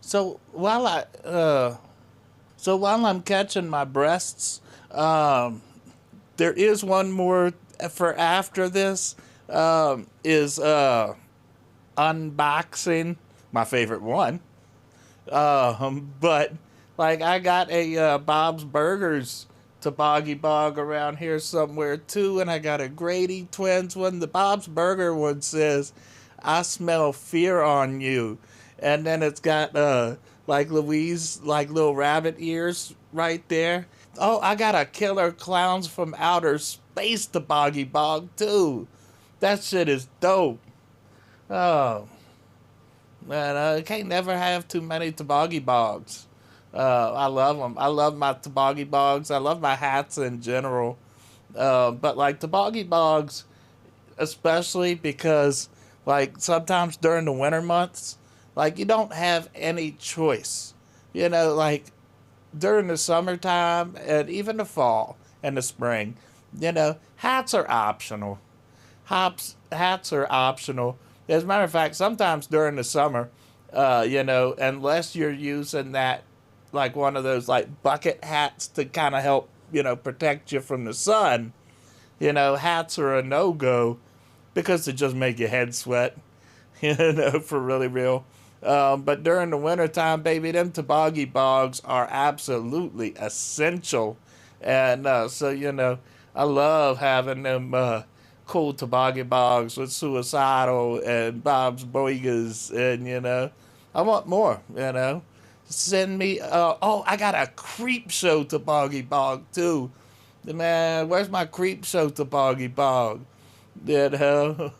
So while I'm catching my breasts, um, there is one more for after this. Is unboxing, my favorite one. But like I got a Bob's Burgers toboggy bog around here somewhere too, and I got a Grady Twins one. The Bob's Burger one says, "I smell fear on you," and then it's got like Louise like little rabbit ears right there. Oh, I got a Killer Clowns from Outer Space toboggy bog too. That shit is dope. Oh, man, I can't never have too many toboggy bogs. I love them. I love my toboggy bogs. I love my hats in general. But like toboggy bogs, especially because like sometimes during the winter months, like you don't have any choice. Like during the summertime and even the fall and the spring, hats are optional. Hats are optional. As a matter of fact, sometimes during the summer, unless you're using that, like one of those like bucket hats to kind of help, protect you from the sun, hats are a no go because they just make your head sweat, for really real. But during the wintertime, baby, them toboggy bogs are absolutely essential. And I love having them cool toboggy bogs with Suicidal and Bob's Burgers. And, I want more, Send me, I got a Creep Show toboggy bog too. Man, where's my Creep Show toboggy bog? You know?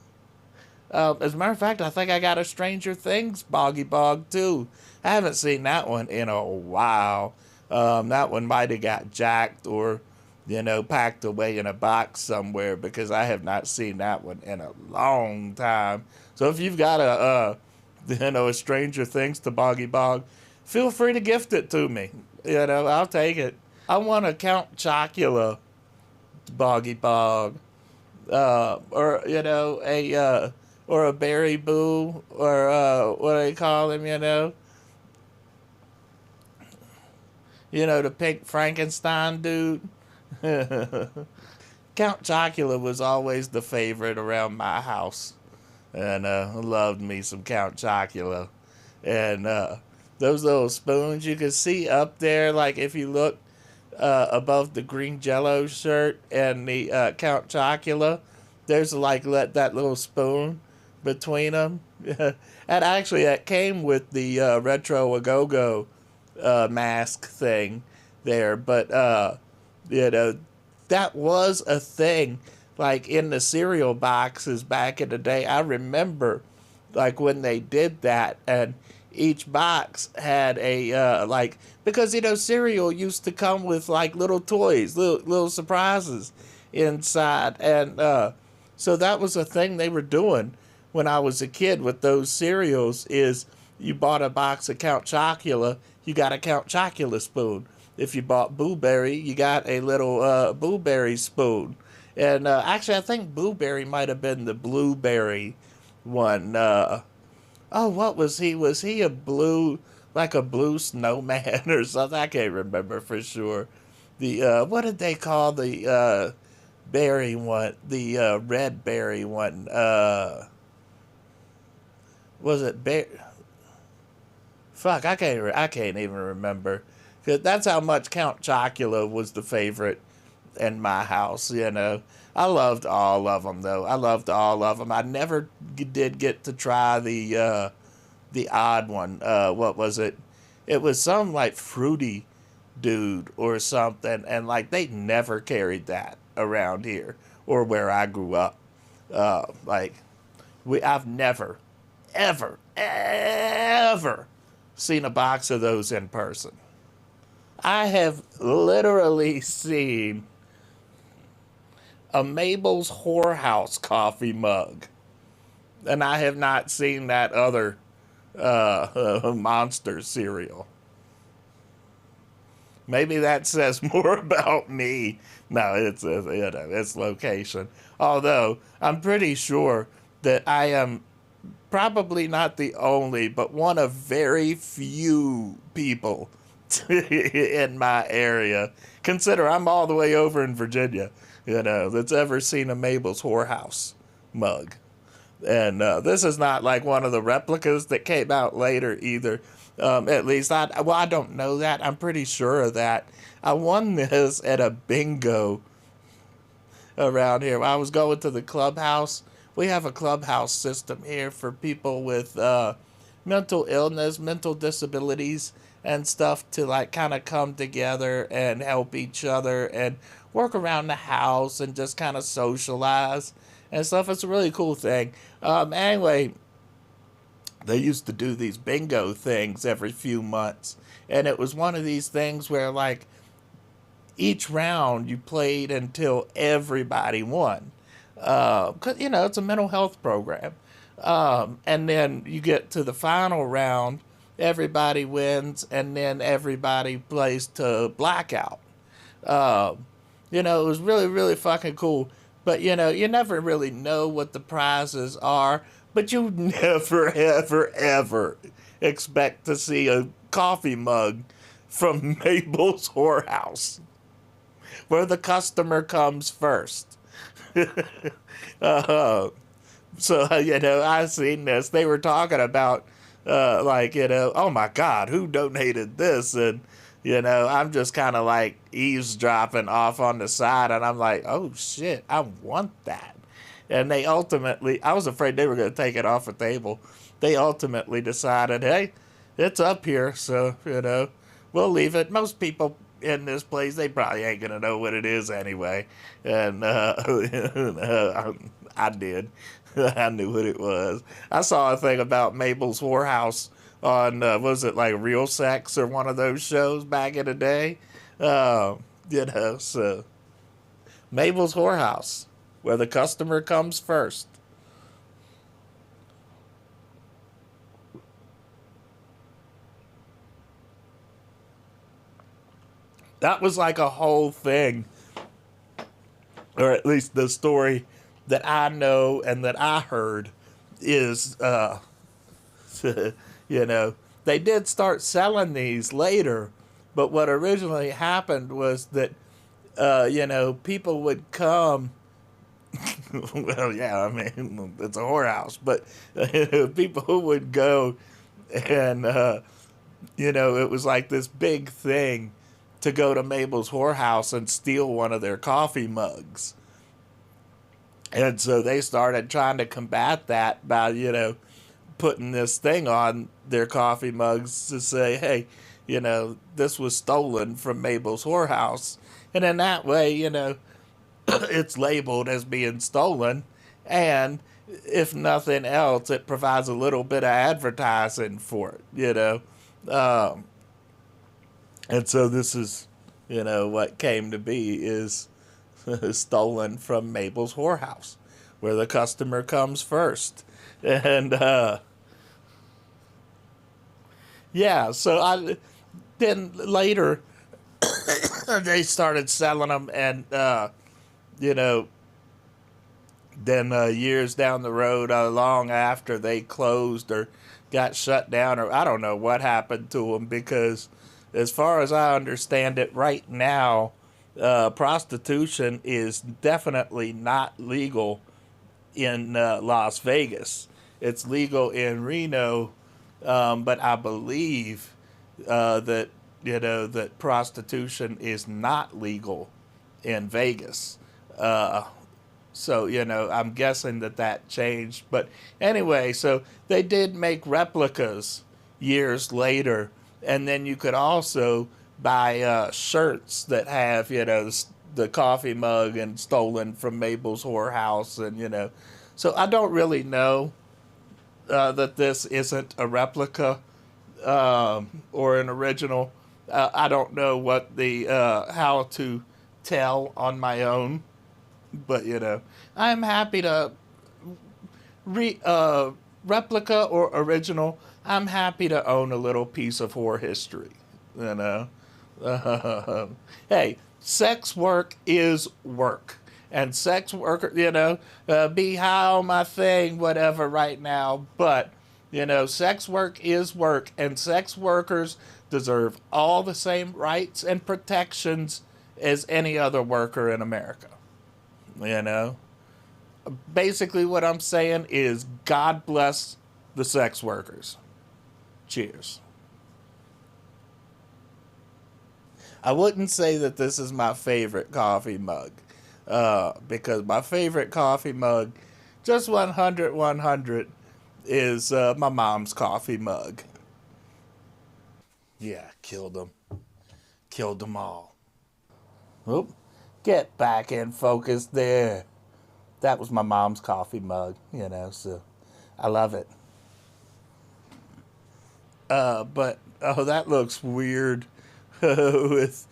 As a matter of fact, I think I got a Stranger Things boggy bog too. I haven't seen that one in a while. That one might have got jacked or, packed away in a box somewhere because I have not seen that one in a long time. So if you've got a Stranger Things toboggy bog, feel free to gift it to me. I'll take it. I want a Count Chocula boggy bog, or or a Berry Boo, or what do they call him? The pink Frankenstein dude. Count Chocula was always the favorite around my house, and loved me some Count Chocula, and those little spoons you can see up there, like if you look above the green Jello shirt and the Count Chocula, there's like that little spoon between them. And actually, that came with the retro a go go mask thing there, but you know that was a thing. Like in the cereal boxes back in the day, I remember like when they did that, and each box had a like, because cereal used to come with like little toys, little surprises inside, and so that was a thing they were doing when I was a kid with those cereals. Is you bought a box of Count Chocula, you got a Count Chocula spoon. If you bought Blueberry, you got a little Blueberry spoon. And actually, I think Blueberry might have been the Blueberry one. Oh, what was he? Was he a blue, like a blue snowman or something? I can't remember for sure. The what did they call the berry one? The red berry one. Was it bear? Fuck, I can't even remember. 'Cause that's how much Count Chocula was the favorite in my house. I loved all of them though. I loved all of them. I never did get to try the odd one. What was it? It was some like fruity dude or something, and like they never carried that around here or where I grew up. Like I've never, ever, ever seen a box of those in person. I have literally seen a Mabel's Whorehouse coffee mug, and I have not seen that other monster cereal. Maybe that says more about me. No, it's location. Although I'm pretty sure that I am probably not the only, but one of very few people in my area. Consider I'm all the way over in Virginia, that's ever seen a Mabel's Whorehouse mug. And this is not like one of the replicas that came out later either. At least I don't know that. I'm pretty sure of that. I won this at a bingo around here. I was going to the clubhouse. We have a clubhouse system here for people with mental illness, mental disabilities, and stuff to like kind of come together and help each other and work around the house and just kind of socialize and stuff. It's a really cool thing. Anyway, they used to do these bingo things every few months. And it was one of these things where, like, each round you played until everybody won. Because, it's a mental health program. And then you get to the final round, everybody wins, and then everybody plays to blackout. It was really, really fucking cool. But, you never really know what the prizes are, but you never, ever, ever expect to see a coffee mug from Mabel's Whorehouse, where the customer comes first. uh, I seen this. They were talking about, oh my God, who donated this? And, I'm just kind of like eavesdropping off on the side, and I'm like, oh shit, I want that. And they ultimately, I was afraid they were going to take it off the table. They ultimately decided, hey, it's up here, so, we'll leave it. Most people in this place, they probably ain't going to know what it is anyway. And I did. I knew what it was. I saw a thing about Mabel's Whorehouse on, was it like Real Sex or one of those shows back in the day? So Mabel's Whorehouse, where the customer comes first. That was like a whole thing, or at least the story that I know and that I heard is, they did start selling these later, but what originally happened was that, people would come. Well, yeah, I mean, it's a whorehouse, but people would go and, it was like this big thing to go to Mabel's Whorehouse and steal one of their coffee mugs. And so they started trying to combat that by, putting this thing on their coffee mugs to say, hey, this was stolen from Mabel's Whorehouse. And in that way, it's labeled as being stolen. And if nothing else, it provides a little bit of advertising for it, and so this is, what came to be is stolen from Mabel's Whorehouse, where the customer comes first. And, yeah, so then later, they started selling them, and, then years down the road, long after they closed or got shut down, or I don't know what happened to them, because as far as I understand it right now, prostitution is definitely not legal in Las Vegas. It's legal in Reno, but I believe that that prostitution is not legal in Vegas. So, I'm guessing that changed. But anyway, so they did make replicas years later. And then you could also buy shirts that have, the coffee mug and stolen from Mabel's Whorehouse. And, so I don't really know that this isn't a replica or an original. I don't know what the how to tell on my own. But, I'm happy to replica or original. I'm happy to own a little piece of horror history. Hey, sex work is work. And sex worker, be high on my thing, whatever, right now. But, sex work is work, and sex workers deserve all the same rights and protections as any other worker in America. You know? Basically, what I'm saying is God bless the sex workers. Cheers. I wouldn't say that this is my favorite coffee mug, because my favorite coffee mug, just 100, is my mom's coffee mug. Yeah, killed them. Killed them all. Oop. Get back in focus there. That was my mom's coffee mug, so I love it. But, oh, that looks weird with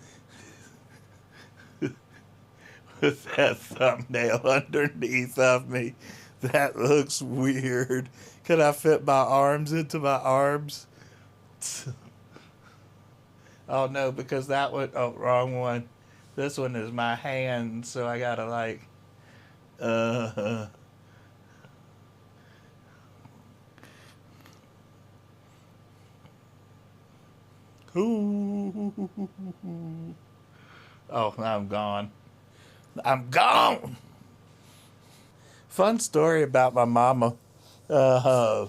with that thumbnail underneath of me. That looks weird. Can I fit my arms into my arms? Oh no, because that one, oh, wrong one. This one is my hand, so I gotta like, uh, ooh. Oh, I'm gone. I'm gone. Fun story about my mama. Uh,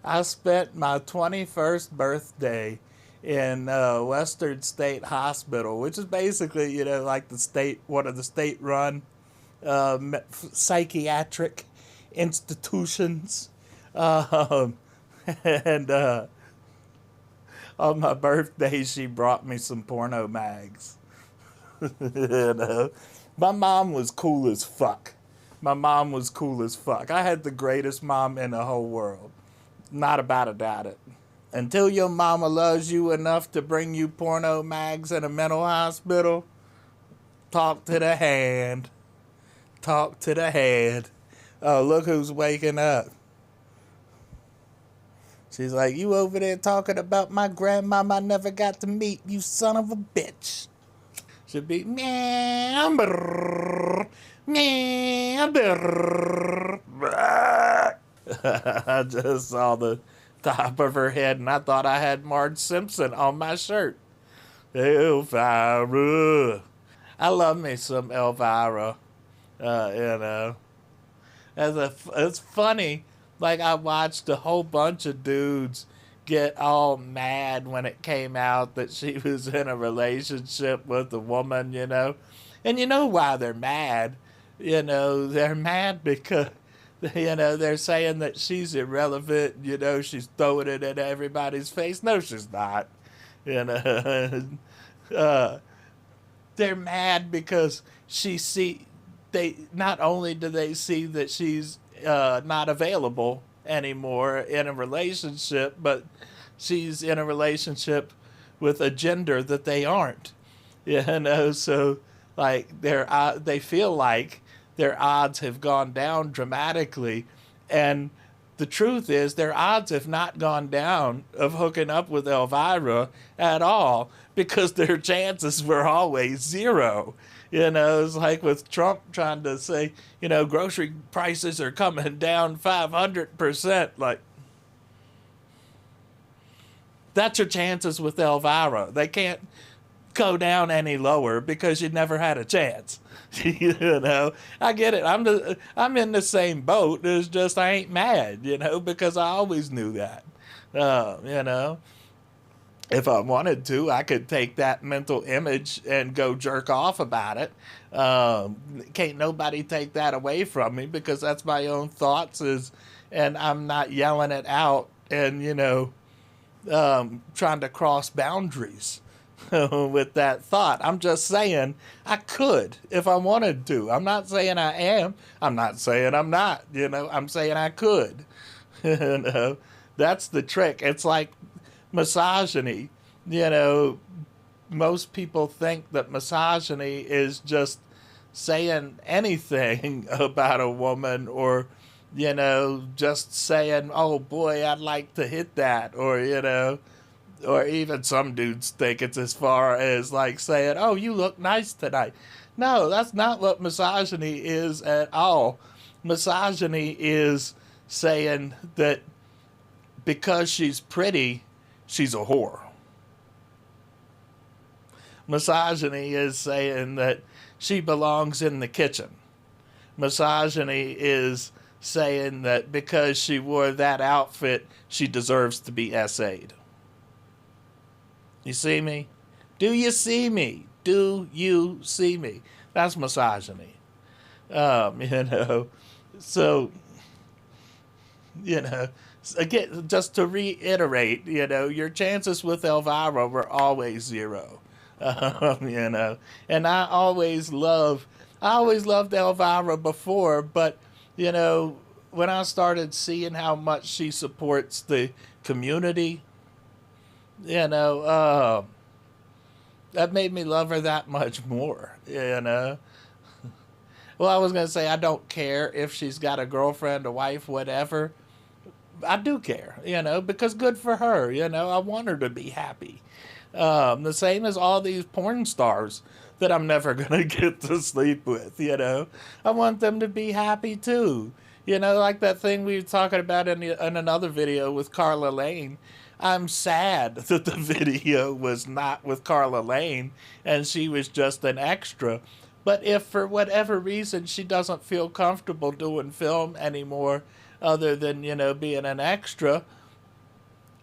I spent my 21st birthday in Western State Hospital, which is basically, like one of the state-run psychiatric institutions. Um, and on my birthday, she brought me some porno mags. you know, my mom was cool as fuck. My mom was cool as fuck. I had the greatest mom in the whole world. Not about to doubt it. Until your mama loves you enough to bring you porno mags in a mental hospital, talk to the hand. Talk to the head. Oh, look who's waking up. She's like, you over there talking about my grandmama I never got to meet, you son of a bitch. Should be, meow, brrr, meow, brrr. I just saw the top of her head and I thought I had Marge Simpson on my shirt. Elvira. I love me some Elvira. You know. It's funny. Like, I watched a whole bunch of dudes get all mad when it came out that she was in a relationship with a woman, And you know why they're mad? They're mad because, they're saying that she's irrelevant, she's throwing it in everybody's face. No, she's not. You know, uh, they're mad because they not only do they see that she's not available anymore in a relationship, but she's in a relationship with a gender that they aren't. So like they feel like their odds have gone down dramatically, and the truth is their odds have not gone down of hooking up with Elvira at all, because their chances were always zero. It's like with Trump trying to say, grocery prices are coming down 500%. Like, that's your chances with Elvira. They can't go down any lower because you never had a chance. I get it. I'm in the same boat. It's just I ain't mad, because I always knew that. You know, if I wanted to, I could take that mental image and go jerk off about it. Can't nobody take that away from me, because that's my own thoughts, and I'm not yelling it out and, trying to cross boundaries with that thought. I'm just saying I could if I wanted to. I'm not saying I am. I'm not saying I'm not. I'm saying I could. That's the trick. It's like misogyny. Most people think that misogyny is just saying anything about a woman, or just saying, oh boy, I'd like to hit that, or even some dudes think it's as far as like saying, oh, you look nice tonight. No, that's not what misogyny is at all. Misogyny is saying that because she's pretty, she's a whore. Misogyny is saying that she belongs in the kitchen. Misogyny is saying that because she wore that outfit, she deserves to be essayed. You see me? Do you see me? Do you see me? That's misogyny. You know, so, you know, again, just to reiterate, you know, your chances with Elvira were always zero. You know, and I always loved Elvira before, but, you know, when I started seeing how much she supports the community, you know, that made me love her that much more, you know. Well, I was going to say, I don't care if she's got a girlfriend, a wife, whatever. I do care, you know, because good for her, you know. I want her to be happy. The same as all these porn stars that I'm never going to get to sleep with, you know. I want them to be happy too. You know, like that thing we were talking about in another video with Carla Lane. I'm sad that the video was not with Carla Lane and she was just an extra. But if for whatever reason she doesn't feel comfortable doing film anymore, other than, you know, being an extra,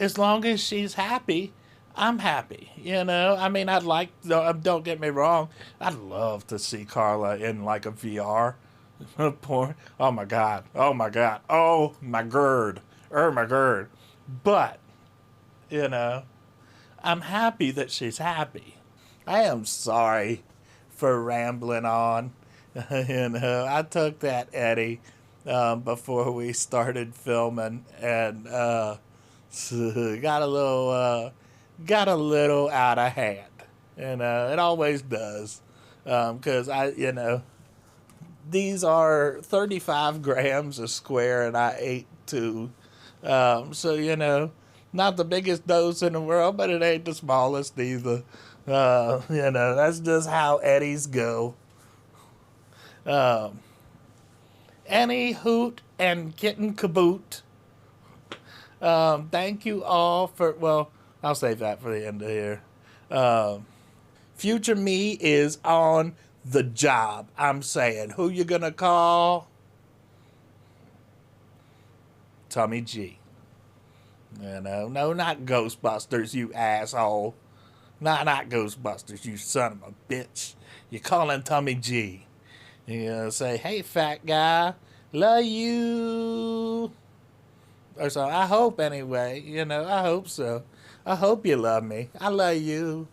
as long as she's happy, I'm happy. You know, I mean, I'd like, don't get me wrong, I'd love to see Carla in like a VR porn. Oh my God. Oh my God. Oh my gird. My gird. But, you know, I'm happy that she's happy. I am sorry for rambling on. You know, I took that Eddie before we started filming, and got a little out of hand. And it always does, because I, you know, these are 35 grams a square, and I ate two. So, you know, not the biggest dose in the world, but it ain't the smallest either. You know, that's just how Eddies go. Um, any hoot and kitten caboot. Thank you all for, well, I'll save that for the end of here. Future me is on the job. I'm saying, who you gonna call? Tommy G. You know, no, not Ghostbusters, you asshole. Not Ghostbusters, you son of a bitch. You're calling Tommy G. You know, say, hey, fat guy, love you. Or so, I hope anyway. You know, I hope so. I hope you love me. I love you.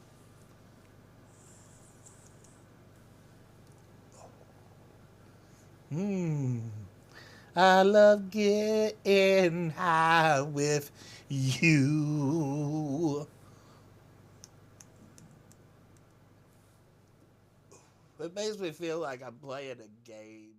I love getting high with you. It makes me feel like I'm playing a game.